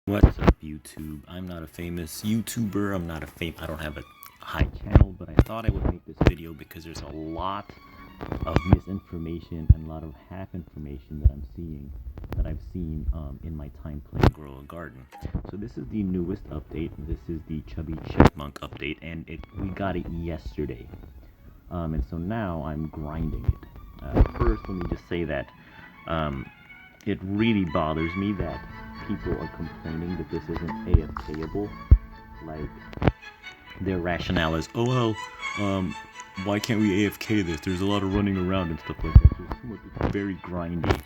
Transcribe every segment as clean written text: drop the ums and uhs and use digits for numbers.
What's up, YouTube? I'm not a famous YouTuber. I don't have a high channel, but I thought I would make this video because there's a lot of misinformation and a lot of half information that I've seen in my time playing Grow a Garden. So this is the newest update. This is the Chubby Chipmunk update, and we got it yesterday. And so now I'm grinding it. First, let me just say that it really bothers me that people are complaining that this isn't AFKable. Like, their rationale is, oh well, why can't we AFK this? There's a lot of running around and stuff like that. It's very grindy.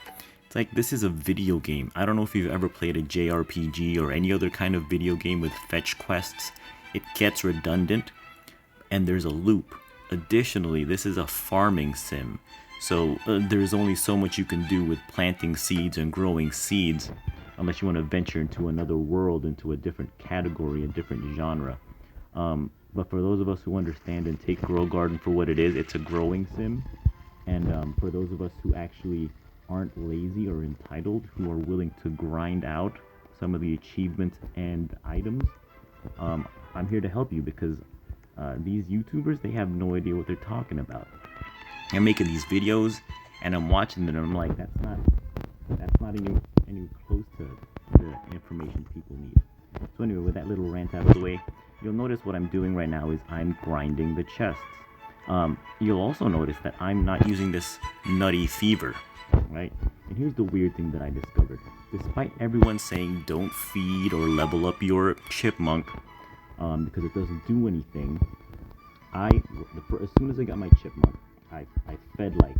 It's like, this is a video game. I don't know if you've ever played a JRPG or any other kind of video game with fetch quests. It gets redundant, and there's a loop. Additionally, this is a farming sim. So there's only so much you can do with planting seeds and growing seeds, unless you want to venture into another world, into a different category, a different genre. But for those of us who understand and take Grow Garden for what it is, it's a growing sim. And for those of us who actually aren't lazy or entitled, who are willing to grind out some of the achievements and items, I'm here to help you, because these YouTubers, they have no idea what they're talking about. I'm making these videos, and I'm watching them, and I'm like, that's not any close to the information people need. So anyway, with that little rant out of the way, you'll notice what I'm doing right now is I'm grinding the chests. You'll also notice that I'm not using this nutty fever, right? And here's the weird thing that I discovered. Despite everyone saying don't feed or level up your chipmunk, because it doesn't do anything, as soon as I got my chipmunk, I fed like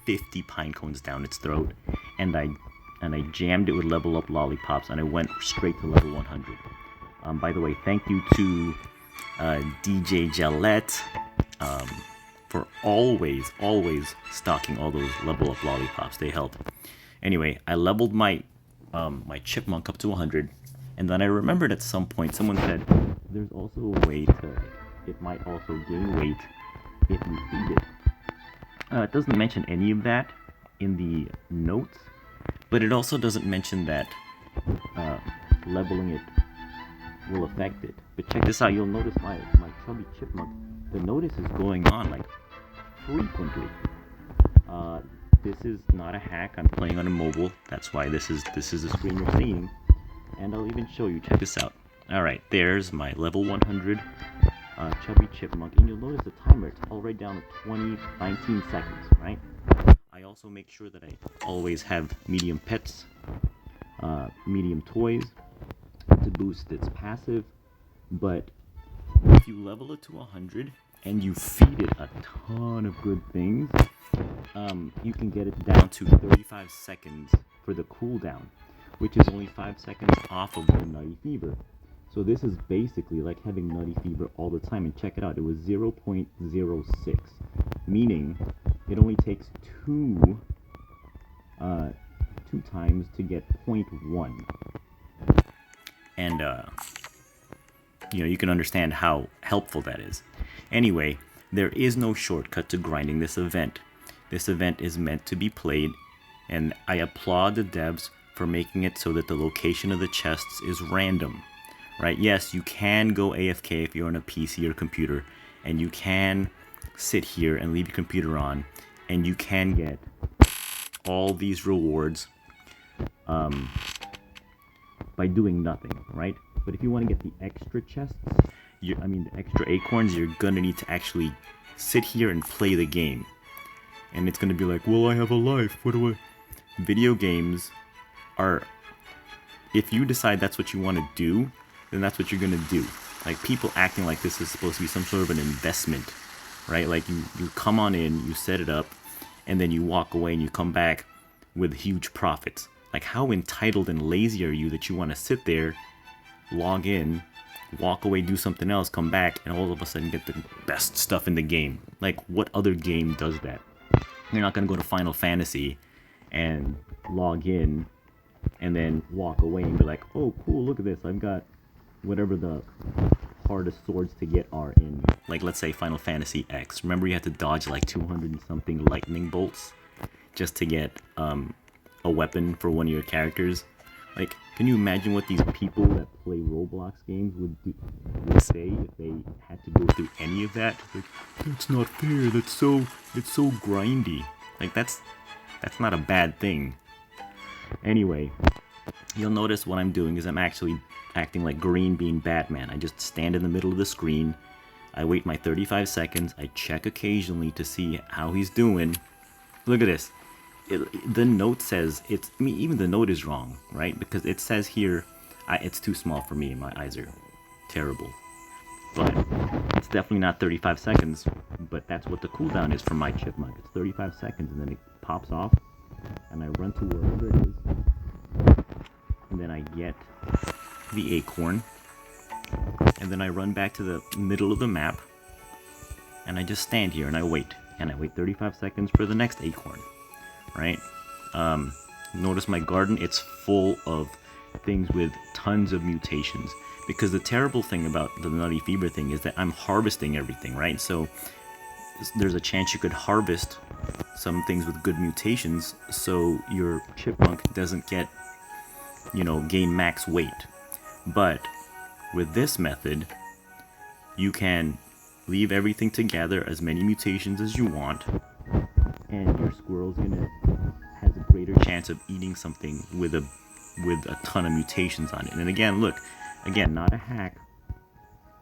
50 pine cones down its throat, and I jammed it with level up lollipops, and I went straight to level 100. By the way, thank you to DJ Gillette for always stocking all those level up lollipops. They help. Anyway, I leveled my chipmunk up to 100, and then I remembered at some point someone said there's also a way it might also gain weight if you feed it. It doesn't mention any of that in the notes, but it also doesn't mention that leveling it will affect it. But check this out, you'll notice my chubby chipmunk, the notice is going on like frequently. This is not a hack. I'm playing on a mobile. That's why this is the screen you're seeing. And I'll even show you. Check this out. Alright, there's my level 100 chubby chipmunk, and you'll notice the timer, it's already down to 19 seconds, right? I also make sure that I always have medium pets, medium toys, to boost its passive. But if you level it to 100 and you feed it a ton of good things, you can get it down to 35 seconds for the cooldown, which is only 5 seconds off of the nutty fever. So this is basically like having nutty fever all the time. And check it out, it was 0.06, meaning it only takes two times to get 0.1. And you can understand how helpful that is. Anyway, there is no shortcut to grinding this event. This event is meant to be played, and I applaud the devs for making it so that the location of the chests is random. Right? Yes, you can go AFK if you're on a PC or computer, and you can sit here and leave your computer on, and you can get all these rewards by doing nothing, right? But if you want to get the extra chests, the extra acorns, you're gonna need to actually sit here and play the game. And it's gonna be like, well, I have a life, what do I... Video games are... If you decide that's what you want to do, then that's what you're gonna do. Like, people acting like this is supposed to be some sort of an investment, right? Like, you come on in, you set it up, and then you walk away and you come back with huge profits. Like, how entitled and lazy are you that you want to sit there, log in, walk away, do something else, come back, and all of a sudden get the best stuff in the game? Like, what other game does that? You're not gonna go to Final Fantasy and log in and then walk away and be like, oh cool, look at this, I've got whatever the hardest swords to get are in, like, let's say Final Fantasy X. Remember, you had to dodge like 200 and something lightning bolts just to get a weapon for one of your characters? Like, can you imagine what these people that play Roblox games would say if they had to go through any of that? Like, that's not fair. It's so grindy. Like, that's not a bad thing. Anyway, you'll notice what I'm doing is I'm actually acting like Green Bean Batman. I just stand in the middle of the screen. I wait my 35 seconds. I check occasionally to see how he's doing. Look at this. The note says it's. I mean, even the note is wrong, right? Because it says here, it's too small for me. My eyes are terrible. But it's definitely not 35 seconds. But that's what the cooldown is for my Chipmunk. It's 35 seconds, and then it pops off, and I run to wherever it is, and then I get the acorn, and then I run back to the middle of the map, and I just stand here and I wait 35 seconds for the next acorn. Right? Notice my garden, it's full of things with tons of mutations. Because the terrible thing about the nutty fever thing is that I'm harvesting everything, right? So there's a chance you could harvest some things with good mutations so your chipmunk doesn't get, gain max weight. But with this method, you can leave everything together, as many mutations as you want, and your squirrel's has a greater chance of eating something with a ton of mutations on it. And again, look, not a hack.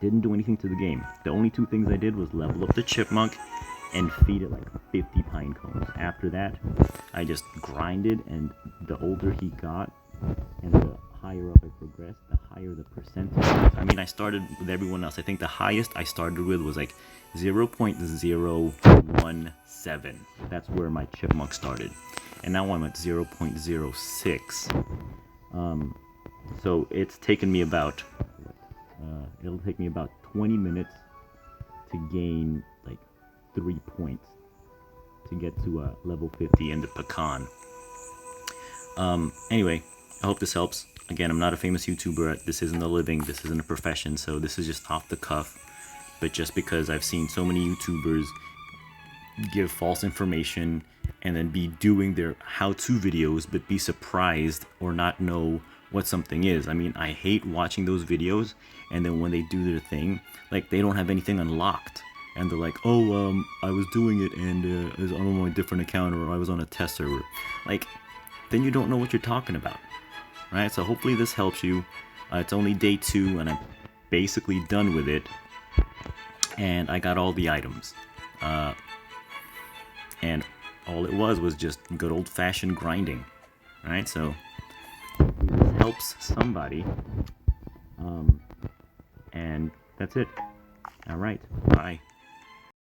Didn't do anything to the game. The only two things I did was level up the chipmunk and feed it like 50 pine cones. After that, I just grinded, and the older he got and the higher up I progressed, the higher the percentage. I mean, I started with everyone else. I think the highest I started with was like 0.017. That's where my chipmunk started. And now I'm at 0.06. So it's taken me about, it'll take me about 20 minutes to gain like 3 points to get to level 50 in the pecan. Anyway, I hope this helps. Again, I'm not a famous YouTuber. This isn't a living. This isn't a profession. So this is just off the cuff. But just because I've seen so many YouTubers give false information and then be doing their how-to videos but be surprised or not know what something is. I mean, I hate watching those videos, and then when they do their thing, like, they don't have anything unlocked. And they're like, oh, I was doing it and it was on a different account, or I was on a test server. Like, then you don't know what you're talking about. Right? So hopefully this helps you. It's only day 2 and I'm basically done with it. And I got all the items. And all it was just good old-fashioned grinding. Alright, so hopefully this helps somebody. And that's it. Alright, bye.